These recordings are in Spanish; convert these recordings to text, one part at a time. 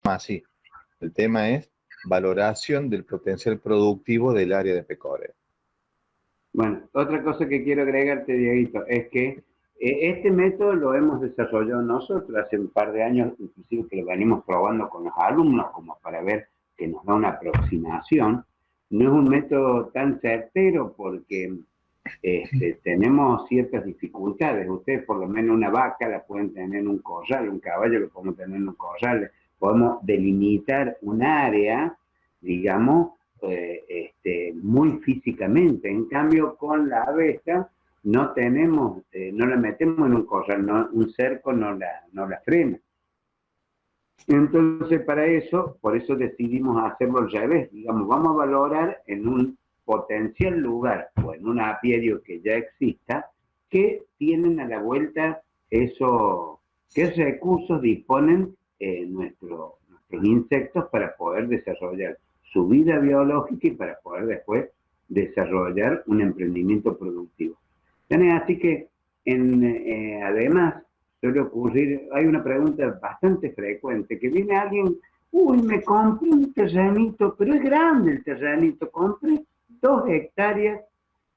así. El tema es valoración del potencial productivo del área de pecoreo. Bueno, otra cosa que quiero agregarte, Dieguito, es que este método lo hemos desarrollado nosotros hace un par de años, inclusive que lo venimos probando con los alumnos, como para ver que nos da una aproximación. No es un método tan certero porque tenemos ciertas dificultades. Ustedes por lo menos una vaca la pueden tener en un corral, un caballo lo podemos tener en un corral, podemos delimitar un área, digamos, muy físicamente. En cambio, con la abeja no tenemos, no la metemos en un corral, no, un cerco no la frena. Entonces, para eso, por eso decidimos hacerlo al revés. Digamos, vamos a valorar en un potencial lugar o en un apiario que ya exista, que tienen a la vuelta eso, qué recursos disponen nuestros insectos para poder desarrollar su vida biológica y para poder después desarrollar un emprendimiento productivo. Así que, además, suele ocurrir, hay una pregunta bastante frecuente, que viene alguien, uy, me compré un terrenito, pero es grande el terrenito, compré 2 hectáreas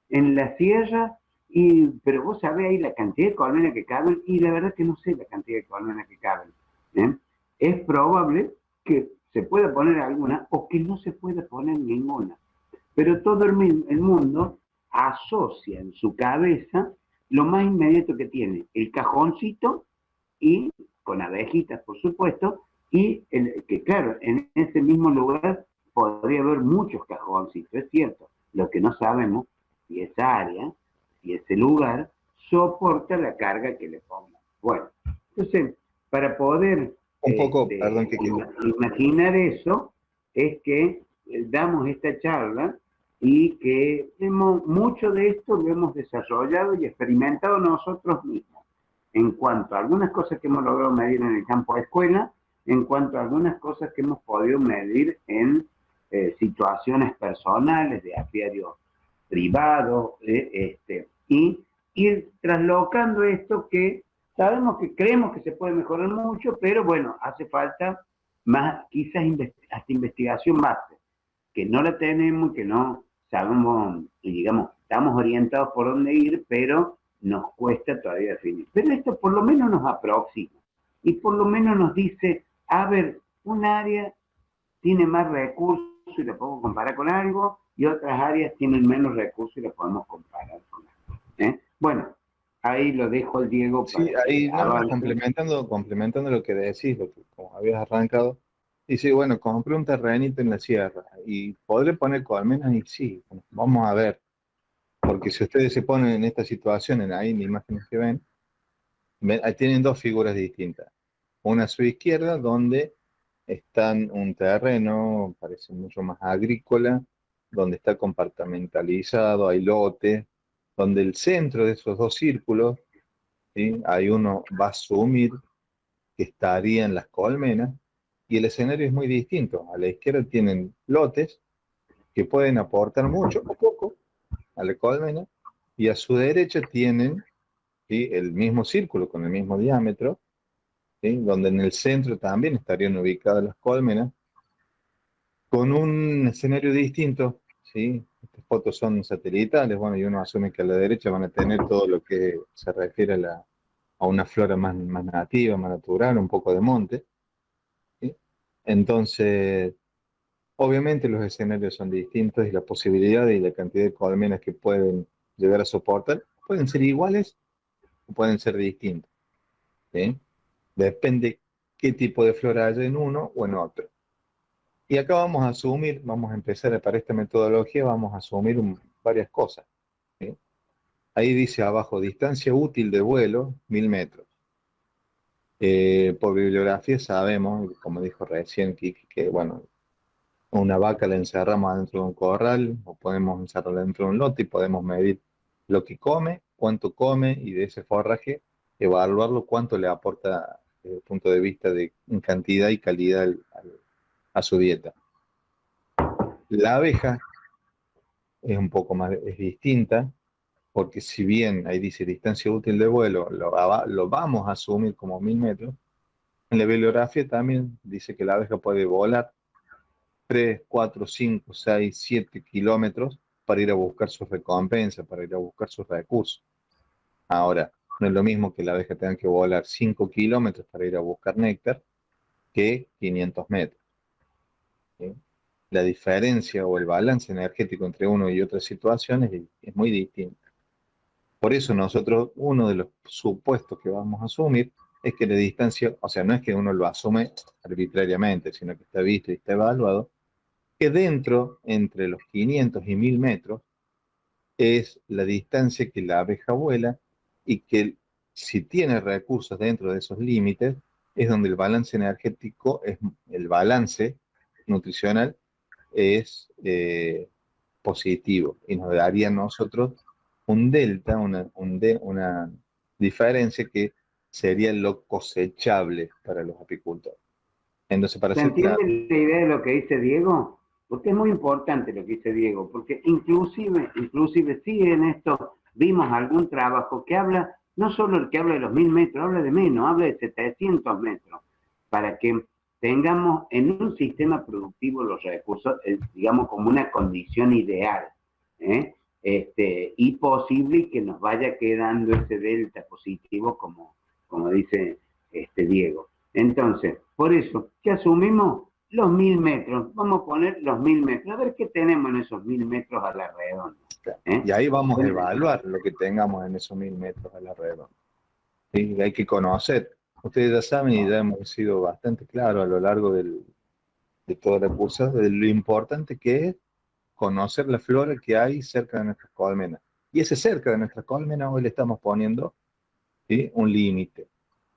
en la sierra, pero vos sabés ahí la cantidad de colmenas que caben, y la verdad que no sé la cantidad de colmenas que caben. ¿eh? Es probable que se pueda poner alguna o que no se pueda poner ninguna. Pero todo el mundo asocia en su cabeza lo más inmediato que tiene, el cajoncito y con abejitas, por supuesto, y que claro, en ese mismo lugar podría haber muchos cajoncitos, es cierto. Lo que no sabemos si esa área, si ese lugar soporta la carga que le pongan. Bueno, entonces, para poder Un poco, perdón que imaginar eso, es que damos esta charla y que mucho de esto lo hemos desarrollado y experimentado nosotros mismos en cuanto a algunas cosas que hemos logrado medir en el campo de escuela, en cuanto a algunas cosas que hemos podido medir en situaciones personales de apiarios privados, y ir traslocando esto que sabemos que creemos que se puede mejorar mucho, pero bueno, hace falta más, quizás hasta investigación base, que no la tenemos, que no sabemos, y digamos, estamos orientados por dónde ir, pero nos cuesta todavía definir. Pero esto por lo menos nos aproxima y por lo menos nos dice, a ver, un área tiene más recursos y la podemos comparar con algo, y otras áreas tienen menos recursos y la podemos comparar con algo. Bueno, ahí lo dejo al Diego sí, para que ahí no, no, avance. complementando lo que decís, lo que como habías arrancado, dice, bueno, compré un terrenito en la sierra y podré poner colmenas y sí, bueno, vamos a ver, porque si ustedes se ponen en esta situación, ahí en las imágenes que ven, ahí tienen dos figuras distintas. Una a su izquierda, donde están un terreno, parece mucho más agrícola, donde está compartimentalizado, hay lotes, donde el centro de esos dos círculos, ¿sí? Hay uno va a asumir que estarían las colmenas, y el escenario es muy distinto. A la izquierda tienen lotes que pueden aportar mucho o poco a la colmena, y a su derecha tienen, ¿sí?, el mismo círculo con el mismo diámetro, ¿sí?, donde en el centro también estarían ubicadas las colmenas, con un escenario distinto. ¿Sí? Estas fotos son satelitales, bueno, y uno asume que a la derecha van a tener todo lo que se refiere a una flora más nativa, más natural, un poco de monte. ¿Sí? Entonces, obviamente los escenarios son distintos y la posibilidad y la cantidad de colmenas que pueden llegar a soportar pueden ser iguales o pueden ser distintos. ¿Sí? Depende qué tipo de flora haya en uno o en otro. Y acá vamos a asumir, vamos a empezar para esta metodología, vamos a asumir varias cosas. ¿Sí? Ahí dice abajo, distancia útil de vuelo, 1000 metros. Por bibliografía sabemos, como dijo recién Kiki, que bueno, una vaca la encerramos dentro de un corral o podemos encerrarla dentro de un lote y podemos medir lo que come, cuánto come, y de ese forraje evaluarlo cuánto le aporta desde el punto de vista de cantidad y calidad a su dieta. La abeja es un poco más, es distinta, porque si bien ahí dice distancia útil de vuelo, lo vamos a asumir como 1000 metros, En la bibliografía también dice que la abeja puede volar 3, 4, 5, 6, 7 kilómetros para ir a buscar sus recompensas, para ir a buscar sus recursos. Ahora, no es lo mismo que la abeja tenga que volar 5 kilómetros para ir a buscar néctar que 500 metros. ¿Sí? La diferencia o el balance energético entre uno y otra situación es muy distinta. Por eso nosotros, uno de los supuestos que vamos a asumir es que la distancia, o sea, no es que uno lo asume arbitrariamente, sino que está visto y está evaluado, que dentro, entre los 500 y 1000 metros, es la distancia que la abeja vuela y que si tiene recursos dentro de esos límites, es donde el balance energético, el balance nutricional es positivo y nos daría a nosotros un delta, una diferencia que sería lo cosechable para los apicultores. Entonces, para ¿Se ser claro, entiende la idea de lo que dice Diego? Porque es muy importante lo que dice Diego, porque inclusive sí en esto vimos algún trabajo que habla, no solo el que habla de los 1000 metros, habla de menos, habla de 700 metros, para que tengamos en un sistema productivo los recursos, digamos, como una condición ideal, ¿eh? Y posible que nos vaya quedando ese delta positivo, como dice Diego. Entonces, por eso, ¿qué asumimos? Los 1000 metros. Vamos a poner los 1000 metros. A ver qué tenemos en esos 1000 metros a la redonda. ¿Eh? y ahí vamos a evaluar lo que tengamos en esos 1000 metros a la redonda. ¿Sí? Hay que conocer. Ustedes ya saben y ya hemos sido bastante claros a lo largo de toda la cursa de lo importante que es conocer la flora que hay cerca de nuestras colmenas. Y ese cerca de nuestras colmenas hoy le estamos poniendo, ¿sí?, un límite.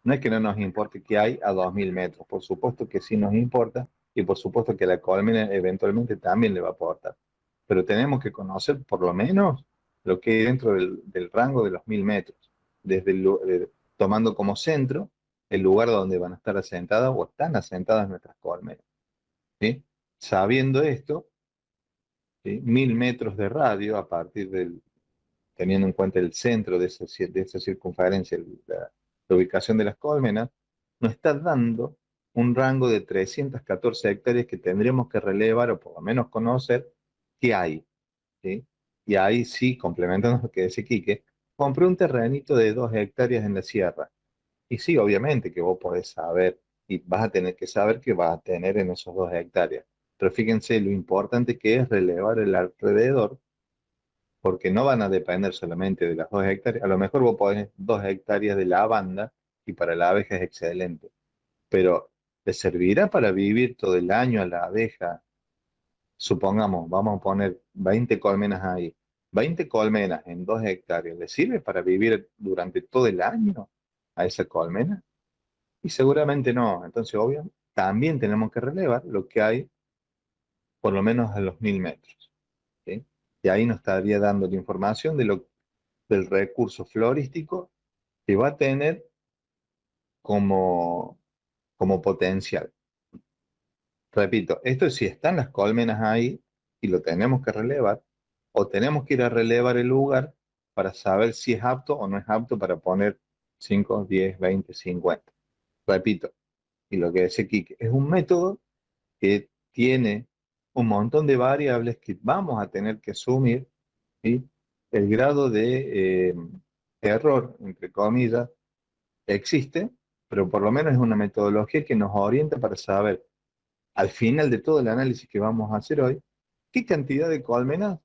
No es que no nos importe qué hay a 2000 metros, por supuesto que sí nos importa y por supuesto que la colmena eventualmente también le va a aportar. Pero tenemos que conocer por lo menos lo que hay dentro del rango de los 1000 metros, desde tomando como centro el lugar donde van a estar asentadas o están asentadas nuestras colmenas. ¿Sí? Sabiendo esto, ¿sí?, 1000 metros de radio a partir del, teniendo en cuenta el centro de esa circunferencia, la ubicación de las colmenas, nos está dando un rango de 314 hectáreas que tendríamos que relevar o por lo menos conocer qué hay. ¿Sí? Y ahí sí, complementando lo que decía Quique, compré un terrenito de 2 hectáreas en la sierra. Y sí, obviamente que vos podés saber y vas a tener que saber qué vas a tener en esos 2 hectáreas. Pero fíjense lo importante que es relevar el alrededor, porque no van a depender solamente de las 2 hectáreas. A lo mejor vos podés 2 hectáreas de lavanda y para la abeja es excelente. Pero ¿te servirá para vivir todo el año a la abeja? Supongamos, vamos a poner 20 colmenas ahí. 20 colmenas en 2 hectáreas, ¿le sirve para vivir durante todo el año a esa colmena? Y seguramente no. Entonces, obvio, también tenemos que relevar lo que hay por lo menos a los 1000 metros. ¿Sí? Y ahí nos estaría dando la información del recurso florístico que va a tener como, como potencial. Repito, esto es si están las colmenas ahí y lo tenemos que relevar, o tenemos que ir a relevar el lugar para saber si es apto o no es apto para poner 5, 10, 20, 50. Repito, y lo que decía Kike, es un método que tiene un montón de variables que vamos a tener que asumir, ¿sí? El grado de error, entre comillas, existe, pero por lo menos es una metodología que nos orienta para saber, al final de todo el análisis que vamos a hacer hoy, qué cantidad de colmenas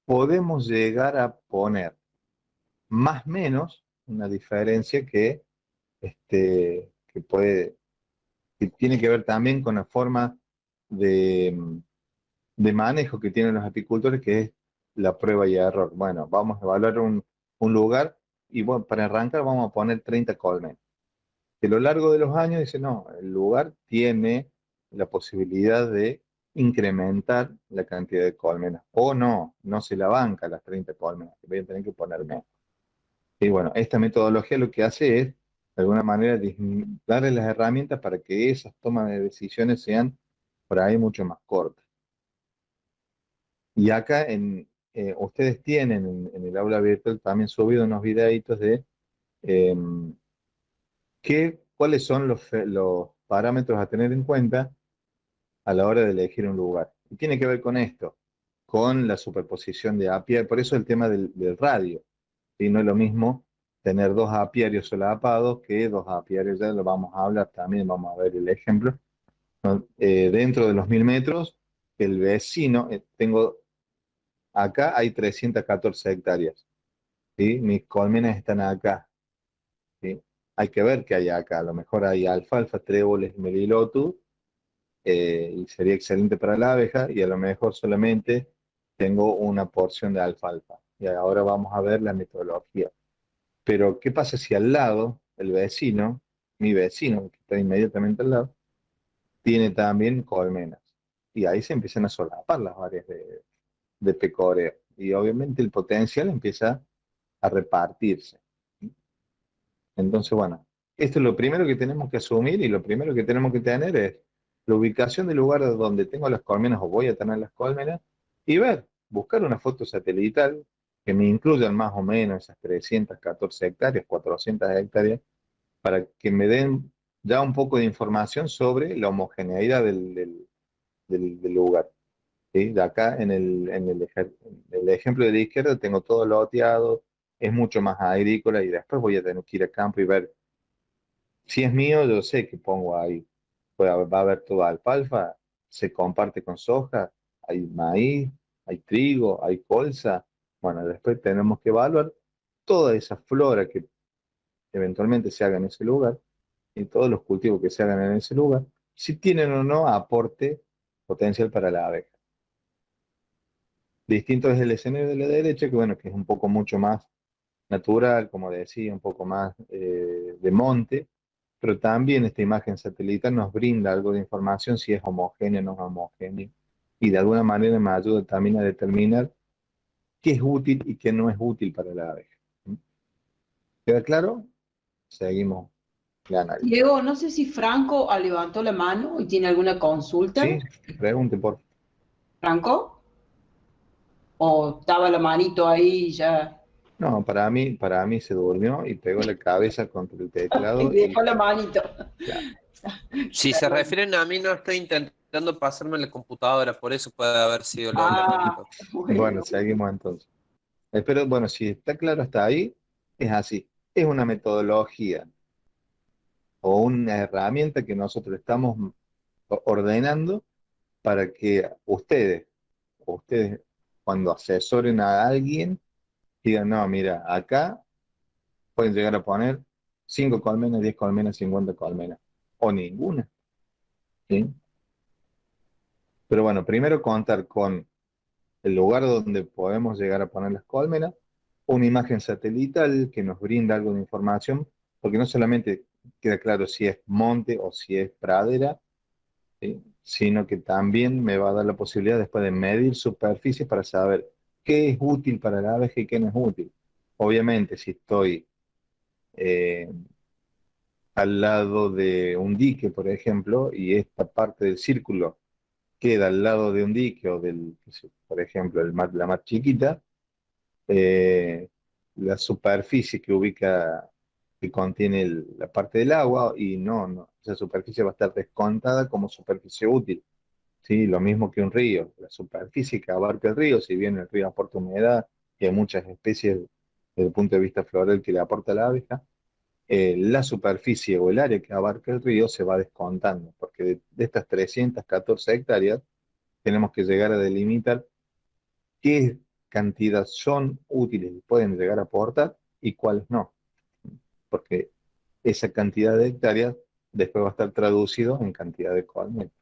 podemos llegar a poner. Más o menos, una diferencia que puede, que tiene que ver también con la forma de, de manejo que tienen los apicultores, que es la prueba y error. Bueno, vamos a evaluar un lugar y bueno, para arrancar vamos a poner 30 colmenas. Que a lo largo de los años dice, no, el lugar tiene la posibilidad de incrementar la cantidad de colmenas. O no, no se la banca las 30 colmenas, que voy a tener que poner menos. Y bueno, esta metodología lo que hace es, de alguna manera, darle las herramientas para que esas tomas de decisiones sean por ahí mucho más cortas. Y acá ustedes tienen en el aula virtual también subido unos videitos de eh, qué cuáles son los parámetros a tener en cuenta a la hora de elegir un lugar. Y tiene que ver con esto, con la superposición de apiarios. Por eso el tema del radio. ¿Sí? No es lo mismo tener dos apiarios solapados que dos apiarios, ya lo vamos a hablar también, vamos a ver el ejemplo. ¿No? Dentro de los 1000 metros, el vecino, acá hay 314 hectáreas. ¿Sí? Mis colmenas están acá. ¿Sí? Hay que ver qué hay acá. A lo mejor hay alfalfa, tréboles, melilotus, y sería excelente para la abeja, y a lo mejor solamente tengo una porción de alfalfa. Y ahora vamos a ver la metodología. Pero, ¿qué pasa si al lado, el vecino, mi vecino, que está inmediatamente al lado, tiene también colmenas? Y ahí se empiezan a solapar las áreas de pecoreo. Y obviamente el potencial empieza a repartirse. Entonces, bueno, esto es lo primero que tenemos que asumir, y lo primero que tenemos que tener es la ubicación del lugar donde tengo las colmenas o voy a tener las colmenas, y buscar una foto satelital que me incluyan más o menos esas 314 hectáreas, 400 hectáreas, para que me den ya un poco de información sobre la homogeneidad del lugar. ¿Sí? De acá en el ejemplo de la izquierda tengo todo loteado, es mucho más agrícola, y después voy a tener que ir a campo y ver si es mío. Yo sé que pongo ahí. Va a haber toda alfalfa, se comparte con soja, hay maíz, hay trigo, hay colza. Bueno, después tenemos que evaluar toda esa flora que eventualmente se haga en ese lugar, y todos los cultivos que se hagan en ese lugar, si tienen o no aporte potencial para la abeja. Distinto es el escenario de la derecha, que bueno, que es un poco mucho más natural, como decía, un poco más de monte, pero también esta imagen satelital nos brinda algo de información si es homogéneo o no es homogéneo, y de alguna manera me ayuda también a determinar qué es útil y qué no es útil para la abeja. ¿Queda claro? Seguimos el análisis. Diego, no sé si Franco levantó la mano y tiene alguna consulta. Sí, pregunte por. ¿Franco? ¿O estaba la manito ahí y ya? No, para mí se durmió y pegó la cabeza contra el Y teclado y dejó la manito. claro. Si se refieren a mí, no estoy intentando pasarme la computadora, por eso puede haber sido la Ah, manito. Bueno, bueno. seguimos entonces. Espero, bueno, si está claro hasta ahí, es así. Es una metodología o una herramienta que nosotros estamos ordenando para que ustedes cuando asesoren a alguien, digan, no, mira, acá pueden llegar a poner 5 colmenas, 10 colmenas, 50 colmenas, o ninguna. ¿Sí? Pero bueno, primero contar con el lugar donde podemos llegar a poner las colmenas, una imagen satelital que nos brinda algo de información, porque no solamente queda claro si es monte o si es pradera, ¿sí? Sino que también me va a dar la posibilidad después de medir superficies para saber qué es útil para la abeja y qué no es útil. Obviamente, si estoy eh, al lado de un dique, por ejemplo, y esta parte del círculo queda al lado de un dique o por ejemplo, la más chiquita, eh, la superficie que contiene la parte del agua, y no, esa superficie va a estar descontada como superficie útil. ¿Sí? Lo mismo que un río, la superficie que abarca el río, si bien el río aporta humedad y hay muchas especies desde el punto de vista floral que le aporta la abeja, la superficie o el área que abarca el río se va descontando, porque de estas 314 hectáreas tenemos que llegar a delimitar qué cantidad son útiles y pueden llegar a aportar y cuáles no, porque esa cantidad de hectáreas después va a estar traducido en cantidad de colmenas.